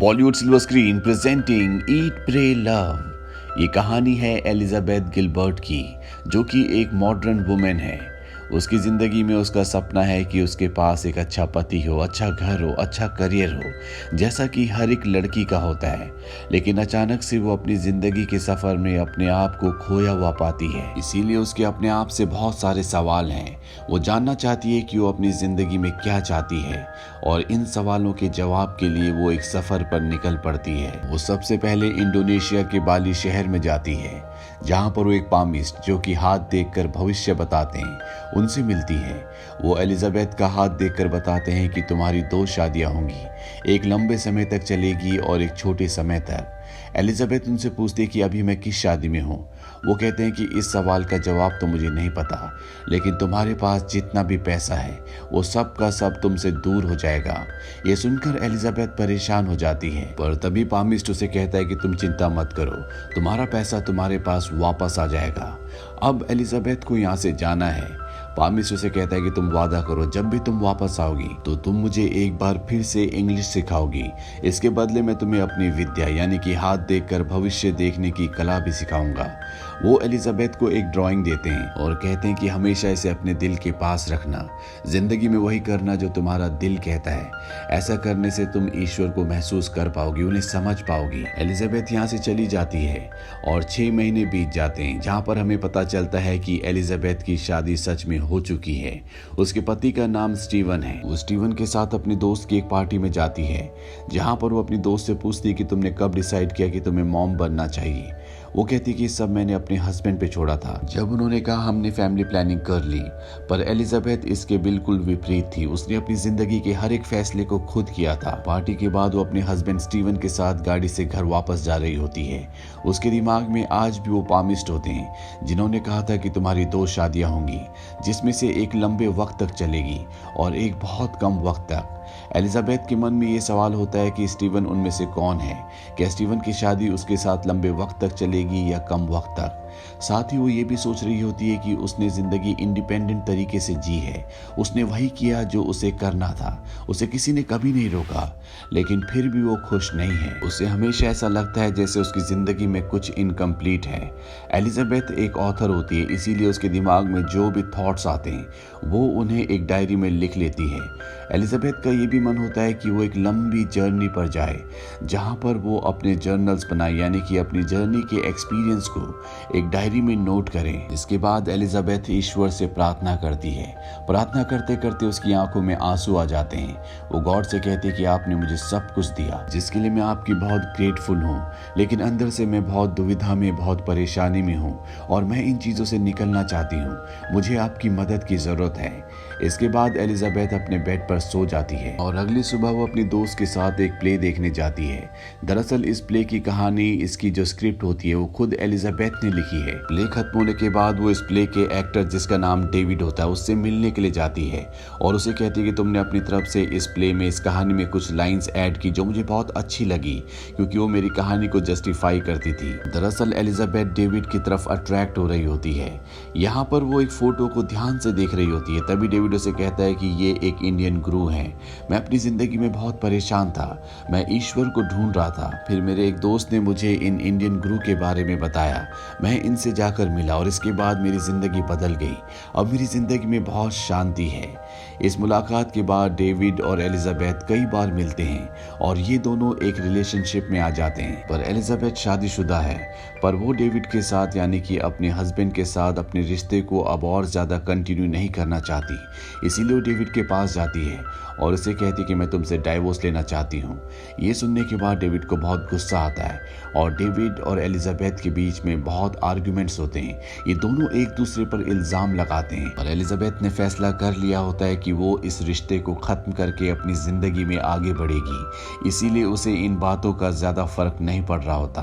Bollywood silver screen presenting ईट pray love. ये कहानी है एलिजाबेथ गिलबर्ट की, जो कि एक मॉडर्न वुमेन है। उसकी ज़िंदगी में उसका सपना है कि उसके पास एक अच्छा पति हो, अच्छा घर हो, अच्छा करियर हो, जैसा कि हर एक लड़की का होता है। लेकिन अचानक से वो अपनी ज़िंदगी के सफ़र में अपने आप को खोया हुआ पाती है। इसीलिए उसके अपने आप से बहुत सारे सवाल हैं। वो जानना चाहती है कि वो अपनी ज़िंदगी में क्या चाहती है, और इन सवालों के जवाब के लिए वो एक सफ़र पर निकल पड़ती है। वो सबसे पहले इंडोनेशिया के बाली शहर में जाती है, जहाँ पर वो एक पामिस्ट, जो कि हाथ देखकर भविष्य बताते हैं, उनसे मिलती है। वो एलिजाबेथ का हाथ देखकर बताते हैं कि तुम्हारी 2 शादियां होंगी, एक लंबे समय तक चलेगी और एक छोटे समय तक। एलिजाबेथ उनसे पूछती है कि अभी मैं किस शादी में हूँ। वो कहते हैं कि इस सवाल का जवाब तो मुझे नहीं पता, लेकिन तुम्हारे पास जितना भी पैसा है वो सब का सब तुमसे दूर हो जाएगा। ये सुनकर एलिजाबेथ परेशान हो जाती है, पर तभी पामिस्ट उसे कहता है कि तुम चिंता मत करो, तुम्हारा पैसा तुम्हारे पास वापस आ जाएगा। अब एलिजाबेथ को यहाँ से जाना है। पामिस्ट उसे कहता है कि तुम वादा करो, जब भी तुम वापस आओगी तो तुम मुझे एक बार फिर से इंग्लिश सिखाओगी। इसके बदले मैं तुम्हें अपनी विद्या यानी कि हाथ देखकर भविष्य देखने की कला भी सिखाऊंगा। वो एलिजाबेथ को एक ड्राइंग देते हैं और कहते हैं कि हमेशा इसे अपने दिल के पास रखना, जिंदगी में वही करना जो तुम्हारा दिल कहता है। ऐसा करने से तुम ईश्वर को महसूस कर पाओगी, उन्हें समझ पाओगी। एलिजाबेथ यहाँ से चली जाती है और 6 महीने बीत जाते हैं, जहाँ पर हमें पता चलता है कि एलिजाबेथ की शादी सच में हो चुकी है। उसके पति का नाम स्टीवन है। वो स्टीवन के साथ अपने दोस्त की एक पार्टी में जाती है, जहाँ पर वो अपनी दोस्त से पूछती है कि तुमने कब डिसाइड किया कि तुम्हें मॉम बनना चाहिए। वो कहती कि सब मैंने अपने हस्बैंड पे छोड़ा था। जब उन्होंने कहा हमने फैमिली प्लानिंग कर ली, पर एलिजाबेथ इसके बिल्कुल विपरीत थी। उसने अपनी जिंदगी के हर एक फैसले को खुद किया था। पार्टी के बाद वो अपने हस्बैंड स्टीवन के साथ गाड़ी से घर वापस जा रही होती है। उसके दिमाग में आज भी वो पामिस्ट होते हैं, जिन्होंने कहा था कि तुम्हारी 2 शादियां होंगी, जिसमें से एक लंबे वक्त तक चलेगी और एक बहुत कम वक्त तक। एलिजाबेथ के मन में ये सवाल होता है कि स्टीवन उनमें से कौन है। क्या स्टीवन की शादी उसके साथ लंबे वक्त तक चलेगी या कम वक्त तक। साथ ही वो ये भी सोच रही होती है कि उसने जिंदगी इंडिपेंडेंट तरीके से जी है। उसने वही किया जो उसे करना था, उसे किसी ने कभी नहीं रोका, लेकिन फिर भी वो खुश नहीं है। उसे हमेशा ऐसा लगता है जैसे उसकी जिंदगी में कुछ इनकम्प्लीट है। एलिजाबेथ एक ऑथर होती है, इसीलिए उसके दिमाग में जो भी थॉट्स आते हैं वो उन्हें एक डायरी में लिख लेती है। एलिजाबेथ का ये भी मन होता है कि वो एक लंबी जर्नी पर जाए, जहाँ पर वो अपने जर्नल्स बनाए, यानी कि अपनी जर्नी के एक्सपीरियंस को एक डायरी में नोट करें। इसके बाद एलिजाबेथ ईश्वर से प्रार्थना करती है। प्रार्थना करते करते उसकी आंखों में आंसू आ जाते हैं। वो गॉड से कहती है कि आपने मुझे सब कुछ दिया, जिसके लिए मैं आपकी बहुत ग्रेटफुल हूँ, लेकिन अंदर से मैं बहुत दुविधा में, बहुत परेशानी में हूँ और मैं इन चीज़ों से निकलना चाहती हूँ। मुझे आपकी मदद की ज़रूरत है। इसके बाद एलिजाबेथ अपने बेड पर सो जाती है और अगली सुबह वो अपनी दोस्त के साथ एक प्ले देखने जाती है। दरअसल इस प्ले की कहानी, इसकी जो स्क्रिप्ट होती है वो खुद एलिजाबेथ ने लिखी है। प्ले खत्म होने के बाद वो इस प्ले के एक्टर, जिसका नाम डेविड होता है, उससे मिलने के लिए जाती है और उसे कहती है कि तुमने अपनी तरफ से इस प्ले में, इस कहानी में कुछ लाइंस ऐड की जो मुझे बहुत अच्छी लगी, क्योंकि वो मेरी कहानी को जस्टिफाई करती थी। दरअसल एलिजाबेथ डेविड की तरफ अट्रैक्ट हो रही होती है। यहाँ पर वो एक फोटो को ध्यान से देख रही होती है, तभी डेविड उसे कहता है कि ये एक इंडियन गुरु है। मैं अपनी जिंदगी में बहुत परेशान था, मैं ईश्वर को ढूंढ रहा था। फिर मेरे एक दोस्त ने मुझे इन इंडियन गुरु के बारे में बताया, मैं इनसे जाकर मिला और इसके बाद मेरी जिंदगी बदल गई। अब मेरी जिंदगी में बहुत शांति है। इस मुलाकात के बाद डेविड और एलिजाबेथ कई बार मिलते हैं और ये दोनों एक रिलेशनशिप में आ जाते हैं। पर एलिजाबेथ शादीशुदा है, पर वो डेविड के साथ, यानी कि अपने हस्बैंड के साथ, अपने रिश्ते को अब और ज्यादा कंटिन्यू नहीं करना चाहती। इसीलिए वो डेविड के पास जाती है और उसे कहती कि मैं तुमसे डाइवोर्स लेना चाहती हूँ। ये सुनने के बाद डेविड को बहुत गुस्सा आता है और डेविड और एलिजाबेथ के बीच में बहुत आर्ग्यूमेंट्स होते हैं। ये दोनों एक दूसरे पर इल्जाम लगाते हैं, पर एलिजाबेथ ने फैसला कर लिया होता है कि वो इस रिश्ते को खत्म करके अपनी जिंदगी में आगे बढ़ेगी। इसीलिए उसे इन बातों का ज्यादा फर्क नहीं पड़ रहा होता।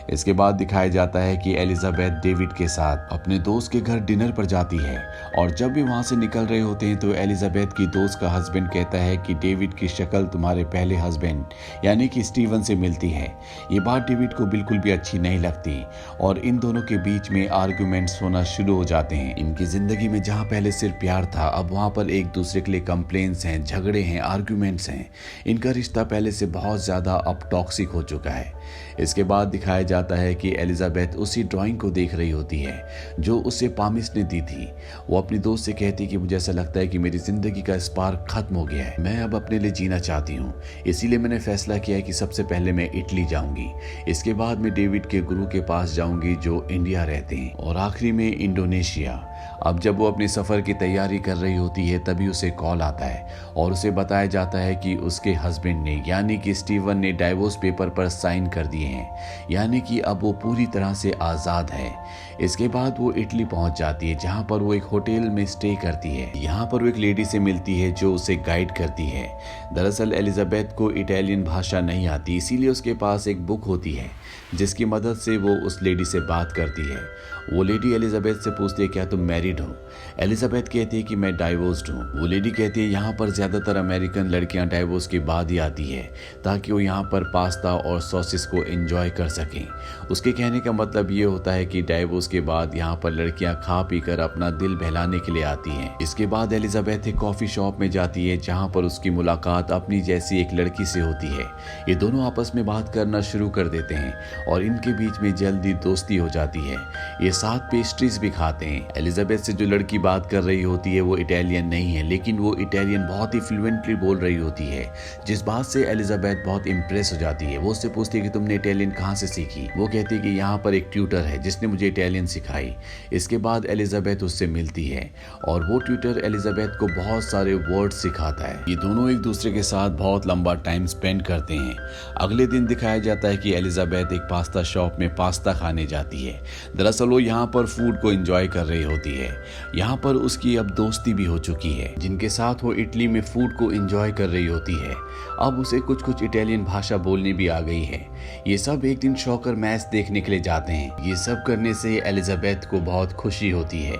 इसके बाद दिखाया जाता है कि एलिजाबेथ डेविड के साथ अपने दोस्त के घर डिनर पर जाती है और जब भी वहां से निकल रहे होते हैं तो एलिजाबेथ की दोस्त का हस्बैंड कहता है कि डेविड की शक्ल तुम्हारे पहले हस्बैंड यानी कि स्टीवन से मिलती है। ये बात डेविड को बिल्कुल भी अच्छी नहीं लगती और इन दोनों के बीच में आर्गुमेंट्स होना शुरू हो जाते हैं। इनकी जिंदगी में जहां पहले सिर्फ प्यार था, अब वहां पर एक दूसरे के लिए कंप्लेंट्स हैं, झगड़े हैं, आर्गुमेंट्स हैं। इनका रिश्ता पहले से बहुत ज्यादा अब टॉक्सिक हो चुका है। इसके बाद दिखाया जाता है कि एलिजाबेथ उसी ड्राइंग को देख रही होती है जो उसे पामिस ने दी थी। वो अपनी दोस्त से कहती है कि मुझे ऐसा लगता है कि मेरी जिंदगी का स्पार्क खत्म हो गया है, मैं अब अपने लिए जीना चाहती हूँ, इसीलिए मैंने फैसला किया है कि सबसे पहले मैं इटली जाऊंगी, इसके बाद मैं डेविड के गुरु के पास जाऊंगी जो इंडिया रहते हैं और आखिरी में इंडोनेशिया। अब जब वो अपने सफ़र की तैयारी कर रही होती है तभी उसे कॉल आता है और उसे बताया जाता है कि उसके हस्बैंड ने यानी कि स्टीवन ने डाइवोर्स पेपर पर साइन कर दिए हैं, यानी कि अब वो पूरी तरह से आज़ाद है। इसके बाद वो इटली पहुंच जाती है जहां पर वो एक होटल में स्टे करती है। यहाँ पर वो एक लेडी से मिलती है जो उसे गाइड करती है। दरअसल एलिजाबेथ को इटालियन भाषा नहीं आती, इसीलिए उसके पास एक बुक होती है जिसकी मदद से वो उस लेडी से बात करती है। वो लेडी एलिजाबेथ से पूछती है क्या तुम मैरिड हो? एलिजाबेथ कहती है कि मैं डाइवोर्स्ड हूँ। वो लेडी कहती है यहाँ पर ज़्यादातर अमेरिकन लड़कियाँ डाइवोर्स के बाद ही आती है ताकि वो यहाँ पर पास्ता और सॉसेस को एंजॉय कर सकें। उसके कहने का मतलब ये होता है कि डाइवोर्स के बाद यहाँ पर लड़कियाँ खा पी कर अपना दिल बहलाने के लिए आती हैं। इसके बाद एलिजाबेथ एक कॉफ़ी शॉप में जाती है जहाँ पर उसकी मुलाकात अपनी जैसी एक लड़की से होती है। ये दोनों आपस में बात करना शुरू कर देते हैं और इनके बीच में जल्दी दोस्ती हो जाती है। ये साथ पेस्ट्रीज भी खाते हैं। एलिजाबेथ से जो लड़की बात कर रही होती है वो इटालियन नहीं है, लेकिन वो इटालियन बहुत ही फ्लुएंटली बोल रही होती है, जिस बात से एलिजाबेथ बहुत इंप्रेस हो जाती है। वो उससे पूछती है कि तुमने इटालियन कहाँ से सीखी? वो कहती है कि यहाँ पर एक ट्यूटर है जिसने मुझे इटालियन सिखाई। इसके बाद एलिजाबेथ उससे मिलती है और वो ट्यूटर एलिजाबेथ को बहुत सारे वर्ड सिखाता है। ये दोनों एक दूसरे के साथ बहुत लंबा टाइम स्पेंड करते हैं। अगले दिन दिखाया जाता है कि एलिजाबेथ एक पास्ता शॉप में पास्ता खाने जाती है। दरअसल वो यहाँ पर फूड को एंजॉय कर रही होती है। यहाँ पर उसकी अब दोस्ती भी हो चुकी है जिनके साथ वो इटली में फूड को एंजॉय कर रही होती है। अब उसे कुछ कुछ इटालियन भाषा बोलनी भी आ गई है। ये सब एक दिन सॉकर मैच देखने के लिए जाते हैं। ये सब करने से एलिजाबेथ को बहुत खुशी होती है।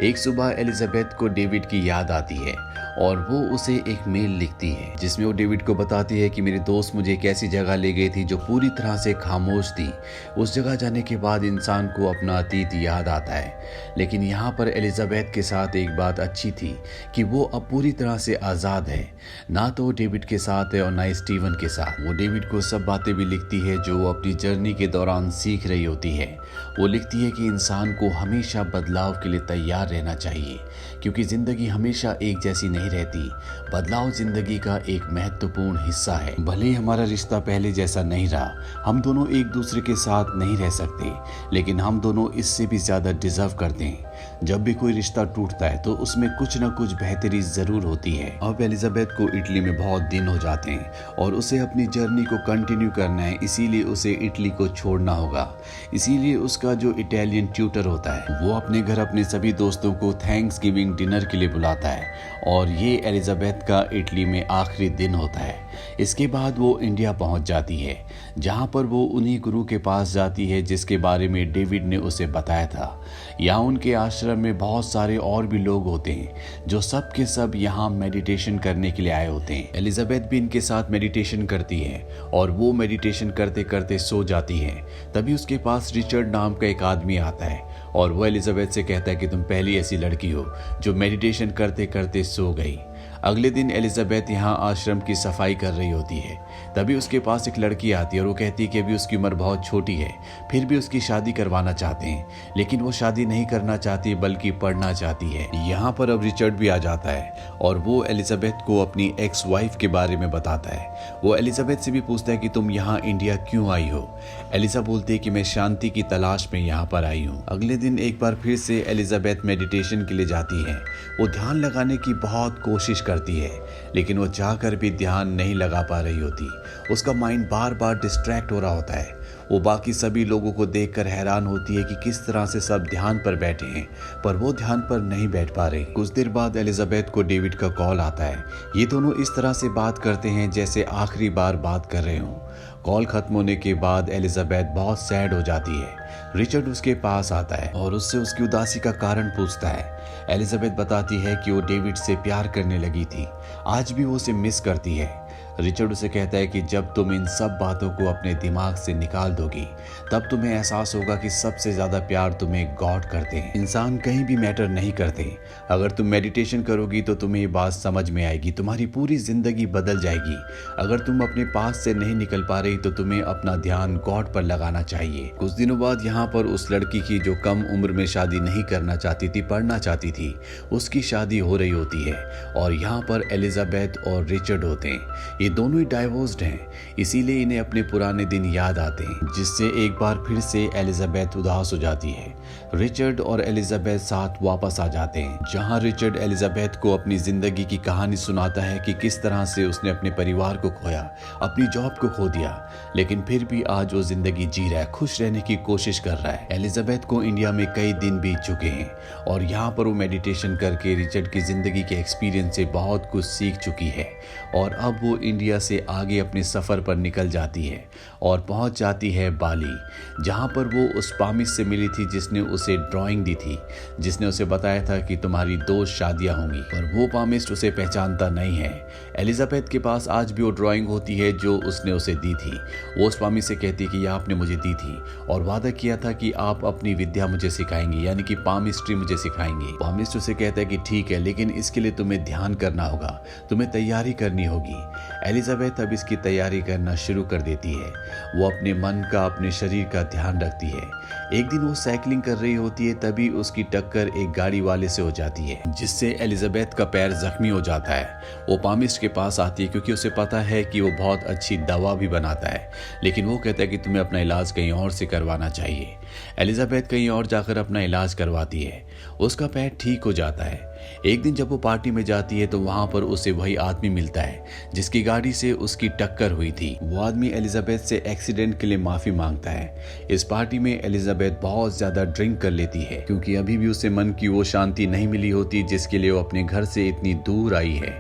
एक सुबह एलिजाबेथ को डेविड की याद आती है और वो उसे एक मेल लिखती है जिसमें वो डेविड को बताती है कि मेरी दोस्त मुझे एक ऐसी जगह ले गई थी जो पूरी तरह से खामोश थी। उस जगह जाने के बाद इंसान को अपना अतीत याद आता है। लेकिन यहाँ पर एलिजाबेथ के साथ एक बात अच्छी थी कि वो अब पूरी तरह से आज़ाद है, ना तो डेविड के साथ है और ना स्टीवन के साथ। वो डेविड को सब बातें भी लिखती है जो वो अपनी जर्नी के दौरान सीख रही होती है। वो लिखती है कि इंसान को हमेशा बदलाव के लिए तैयार रहना चाहिए क्योंकि ज़िंदगी हमेशा एक जैसी नहीं रहती। बदलाव जिंदगी का एक महत्वपूर्ण हिस्सा है। भले ही हमारा रिश्ता पहले जैसा नहीं रहा, हम दोनों एक दूसरे के साथ नहीं रह सकते, लेकिन हम दोनों इससे भी ज्यादा डिजर्व करते हैं। जब भी कोई रिश्ता टूटता है तो उसमें कुछ न कुछ बेहतरी जरूर होती है। अब एलिजाबेथ को इटली में बहुत दिन हो जाते हैं और उसे अपनी जर्नी को कंटिन्यू करना है, इसीलिए उसे इटली को छोड़ना होगा। इसीलिए उसका जो इटालियन ट्यूटर होता है वो अपने घर अपने सभी दोस्तों को थैंक्स गिविंग डिनर के लिए बुलाता है और ये एलिजाबेथ का इटली में आखिरी दिन होता है। इसके बाद वो इंडिया पहुंच जाती है जहां पर वो उन्हीं गुरु के पास जाती है जिसके बारे में डेविड ने उसे बताया था। यहाँ उनके आश्रम में बहुत सारे और भी लोग होते हैं जो सब के सब यहाँ मेडिटेशन करने के लिए आए होते हैं। एलिजाबेथ भी इनके साथ मेडिटेशन करती है और वो मेडिटेशन करते करते सो जाती है। तभी उसके पास रिचर्ड नाम का एक आदमी आता है और वो एलिजाबेथ से कहता है कि तुम पहली ऐसी लड़की हो जो मेडिटेशन करते करते सो गई। अगले दिन एलिजाबेथ यहाँ आश्रम की सफाई कर रही होती है। तभी उसके पास एक लड़की आती है और वो कहती है कि अभी उसकी उम्र बहुत छोटी है, फिर भी उसकी शादी करवाना चाहते हैं, लेकिन वो शादी नहीं करना चाहती बल्कि पढ़ना चाहती है। यहाँ पर अब रिचर्ड भी आ जाता है और वो एलिजाबेथ को अपनी एक्स वाइफ के बारे में बताता है। वो एलिजाबेथ से भी पूछता है कि तुम यहाँ इंडिया क्यों आई हो। एलिजा बोलती है कि मैं शांति की तलाश में यहाँ पर आई हूँ। अगले दिन एक बार फिर से एलिजाबेथ मेडिटेशन के लिए जाती है। वो ध्यान लगाने की बहुत कोशिश करती है, लेकिन वो चाहकर भी ध्यान नहीं लगा पा रही होती। उसका माइंड बार बार डिस्ट्रैक्ट हो रहा होता है। वो बाकी सभी लोगों को देखकर हैरान होती है कि किस तरह से सब ध्यान पर बैठे हैं, पर वो ध्यान पर नहीं बैठ पा रहे। कुछ देर बाद एलिजाबेथ को डेविड का कॉल आता है। ये दोनों इस तरह से बात करते हैं जैसे आखिरी बार बात कर रहे हों। कॉल खत्म होने के बाद एलिजाबेथ बहुत सैड हो जाती है। रिचर्ड उसके पास आता है और उससे उसकी उदासी का कारण पूछता है। एलिजाबेथ बताती है कि वो डेविड से प्यार करने लगी थी, आज भी वो उसे मिस करती है। रिचर्ड उसे कहता है कि जब तुम इन सब बातों को अपने दिमाग से निकाल दोगी तब तुम्हें एहसास होगा कि सबसे ज़्यादा प्यार तुम्हें गॉड करते हैं, इंसान कहीं भी मैटर नहीं करते। अगर तुम मेडिटेशन करोगी तो तुम्हें ये बात समझ में आएगी, तुम्हारी पूरी ज़िंदगी बदल जाएगी। अगर तुम अपने पास से नहीं निकल पा रही तो तुम्हें अपना ध्यान गॉड पर लगाना चाहिए। कुछ दिनों बाद यहाँ पर उस लड़की की जो कम उम्र में शादी नहीं करना चाहती थी, पढ़ना चाहती थी, उसकी शादी हो रही होती है और यहाँ पर एलिजाबेथ और रिचर्ड होते हैं। ये दोनों ही डाइवोर्स्ड हैं, इसीलिए इन्हें अपने पुराने दिन याद आते हैं, जिससे एक बार फिर से एलिजाबेथ उदास हो जाती है। रिचर्ड और एलिजाबेथ साथ वापस आ जाते हैं, जहां रिचर्ड एलिजाबेथ को अपनी जिंदगी की कहानी सुनाता है कि किस तरह से उसने अपने परिवार को खोया, अपनी जॉब को खो दिया, लेकिन फिर भी आज वो जिंदगी जी रहा है, खुश रहने की कोशिश कर रहा है। एलिजाबेथ को इंडिया में कई दिन बीत चुके हैं और यहाँ पर वो मेडिटेशन करके रिचर्ड की जिंदगी के एक्सपीरियंस से बहुत कुछ सीख चुकी है और अब वो इंडिया से आगे अपने सफ़र पर निकल जाती है और पहुंच जाती है बाली, जहां पर वो उस पामिश से मिली थी जिसने उसे ड्राइंग दी थी, जिसने उसे बताया था कि तुम्हारी 2 शादियां होंगी, पर वो पामिश उसे पहचानता नहीं है। एलिजाबेथ के पास आज भी वो ड्राइंग होती है जो उसने उसे दी थी। वो उस पामिश से कहती कि यह आपने मुझे दी थी और वादा किया था कि आप अपनी विद्या मुझे सिखाएंगी, यानी कि पामिस्ट्री मुझे सिखाएंगी। पामिस्ट उसे कहता है कि ठीक है, लेकिन इसके लिए तुम्हें ध्यान करना होगा, तुम्हें तैयारी करनी होगी। एलिजाबेथ अब इसकी तैयारी करना शुरू कर देती है। वो अपने मन का, अपने शरीर का ध्यान रखती है। एक दिन वो साइकिलिंग कर रही होती है, तभी उसकी टक्कर एक गाड़ी वाले से हो जाती है, जिससे एलिजाबेथ का पैर जख्मी हो जाता है। वो पामिस्ट के पास आती है क्योंकि उसे पता है कि वो बहुत अच्छी दवा भी बनाता है, लेकिन वो कहता है कि तुम्हें अपना इलाज कहीं और से करवाना चाहिए। एलिजाबेथ कहीं और जाकर अपना इलाज करवाती है, उसका पैर ठीक हो जाता है। एक दिन जब वो पार्टी में जाती है तो वहां पर उसे वही आदमी मिलता है जिसकी गाड़ी से उसकी टक्कर हुई थी। वो आदमी एलिजाबेथ से एक्सीडेंट के लिए माफी मांगता है। इस पार्टी में एलिजाबेथ बहुत ज्यादा ड्रिंक कर लेती है क्योंकि अभी भी उसे मन की वो शांति नहीं मिली होती जिसके लिए वो अपने घर से इतनी दूर आई है।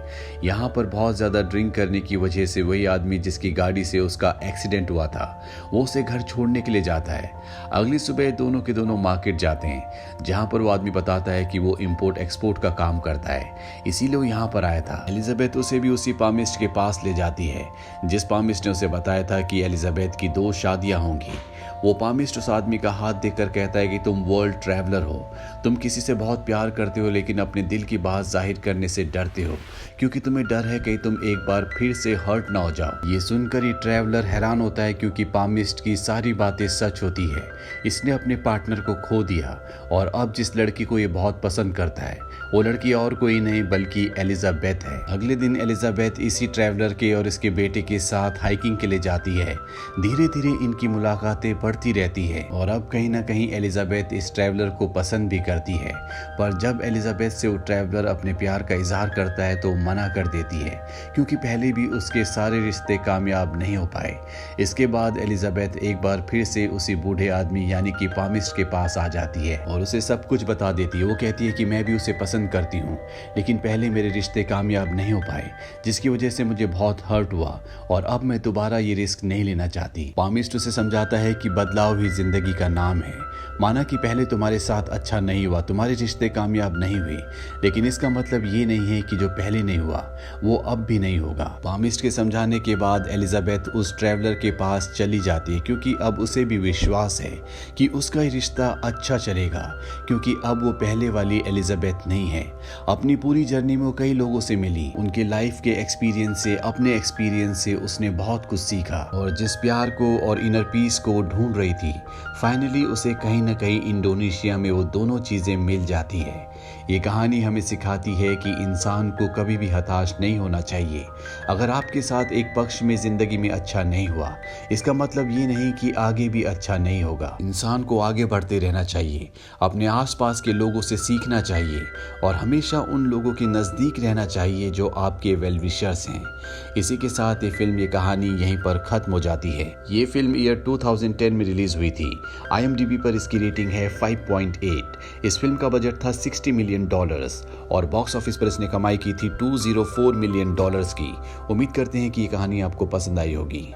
यहाँ पर बहुत ज्यादा ड्रिंक करने की वजह से वही आदमी जिसकी गाड़ी से उसका एक्सीडेंट हुआ था वो उसे घर छोड़ने के लिए जाता है। अगली सुबह दोनों के दोनों मार्केट जाते हैं, जहाँ पर वो आदमी बताता है कि वो इम्पोर्ट एक्सपोर्ट का काम करता है, इसीलिए वो यहाँ पर आया था। एलिजाबेथ उसे भी उसी पामिस्ट के पास ले जाती है जिस पामिस्ट ने उसे बताया था कि एलिजाबेथ की 2 शादियां होंगी। वो पामिस्ट उस आदमी का हाथ देखकर कहता है कि तुम वर्ल्ड ट्रैवलर हो, तुम किसी से बहुत प्यार करते हो लेकिन अपने दिल की बात जाहिर करने से डरते हो क्योंकि तुम्हें डर है कहीं तुम एक बार फिर से हर्ट ना हो जाओ। ये सुनकर ही ट्रैवलर हैरान होता है क्योंकि पामिस्ट की सारी बातें सच होती है। इसने अपने पार्टनर को खो दिया और अब जिस लड़की को ये बहुत पसंद करता है वो लड़की और कोई नहीं बल्कि एलिजाबेथ है। अगले दिन एलिजाबेथ इसी ट्रैवलर के और इसके बेटे के साथ हाइकिंग के लिए जाती है। धीरे धीरे इनकी मुलाकातें बढ़ती रहती है और अब कहीं ना कहीं एलिजाबेथ इस ट्रैवलर को पसंद भी करती है, पर जब एलिजाबेथ से वो ट्रैवलर अपने प्यार का इजहार करता है तो मना कर देती है क्योंकि पहले भी उसके सारे रिश्ते कामयाब नहीं हो पाए। इसके बाद एलिजाबेथ एक बार फिर से उसी बूढ़े आदमी यानी कि पामिस्ट के पास आ जाती है और उसे सब कुछ बता देती है। वो कहती है कि मैं भी उसे पसंद करती हूँ लेकिन पहले मेरे रिश्ते कामयाब नहीं हो पाए जिसकी वजह से मुझे बहुत हर्ट हुआ और अब मैं दोबारा ये रिस्क नहीं लेना चाहती। पामिस्ट उसे समझाता है कि बदलाव ही जिंदगी का नाम है। माना कि पहले तुम्हारे साथ अच्छा नहीं हुआ, तुम्हारे रिश्ते कामयाब नहीं हुए, लेकिन इसका मतलब ये नहीं है कि जो पहले नहीं हुआ वो अब भी नहीं होगा। पामिस्ट के समझाने के बाद एलिजाबेथ उस ट्रैवलर के पास चली जाती है क्योंकि अब उसे भी विश्वास है कि उसका ये रिश्ता अच्छा चलेगा क्योंकि अब वो पहले वाली एलिजाबेथ नहीं है। अपनी पूरी जर्नी में वो कई लोगों से मिली, उनके लाइफ के एक्सपीरियंस से, अपने एक्सपीरियंस से उसने बहुत कुछ सीखा और जिस प्यार को और इनर पीस को वो ढूंढ रही थी फाइनली उसे कहीं ना कहीं इंडोनेशिया में वो दोनों चीजें मिल जाती है। ये कहानी हमें सिखाती है कि इंसान को कभी भी हताश नहीं होना चाहिए। अगर आपके साथ एक पक्ष में जिंदगी में अच्छा नहीं हुआ इसका मतलब ये नहीं कि आगे भी अच्छा नहीं होगा। इंसान को आगे बढ़ते रहना चाहिए, अपने आसपास के लोगों से सीखना चाहिए और हमेशा उन लोगों के नज़दीक रहना चाहिए जो आपके वेल विशर्स हैं। इसी के साथ ये फिल्म, ये कहानी यहीं पर ख़त्म हो जाती है। ये फिल्म ईयर 2010 में रिलीज़ हुई थी। IMDb पर इसकी रेटिंग है 5.8। इस फिल्म का बजट था $60 मिलियन और बॉक्स ऑफिस पर इसने कमाई की थी $204 मिलियन की। उम्मीद करते हैं कि ये कहानी आपको पसंद आई होगी।